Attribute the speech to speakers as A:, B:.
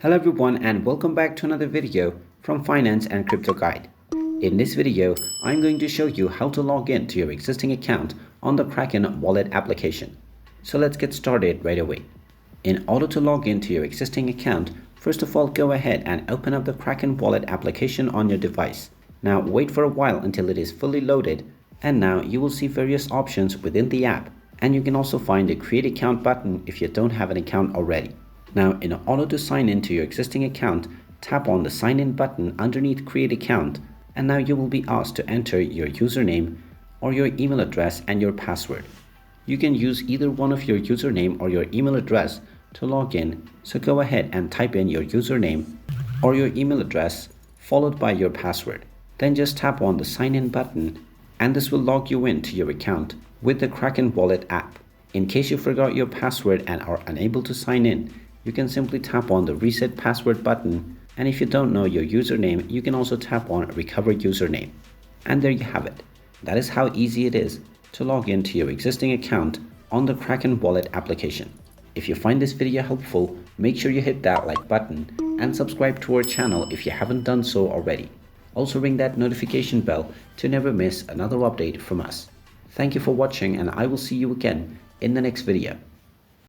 A: Hello everyone and welcome back to another video from Finance and Crypto Guide. In this video, I'm going to show you how to log in to your existing account on the Kraken wallet application. So let's get started right away. In order to log in to your existing account, first of all go ahead and open up the Kraken wallet application on your device. Now wait for a while until it is fully loaded, and now you will see various options within the app, and you can also find the create account button if you don't have an account already. Now, in order to sign in to your existing account, tap on the sign in button underneath create account, and now you will be asked to enter your username or your email address and your password. You can use either one of your username or your email address to log in, so go ahead and type in your username or your email address followed by your password. Then just tap on the sign in button, and this will log you in to your account with the Kraken wallet app. In case you forgot your password and are unable to sign in, you can simply tap on the reset password button, and if you don't know your username, you can also tap on recover username. And there you have it. That is how easy it is to log into your existing account on the Kraken wallet application. If you find this video helpful, make sure you hit that like button and subscribe to our channel if you haven't done so already. Also ring that notification bell to never miss another update from us. Thank you for watching, and I will see you again in the next video.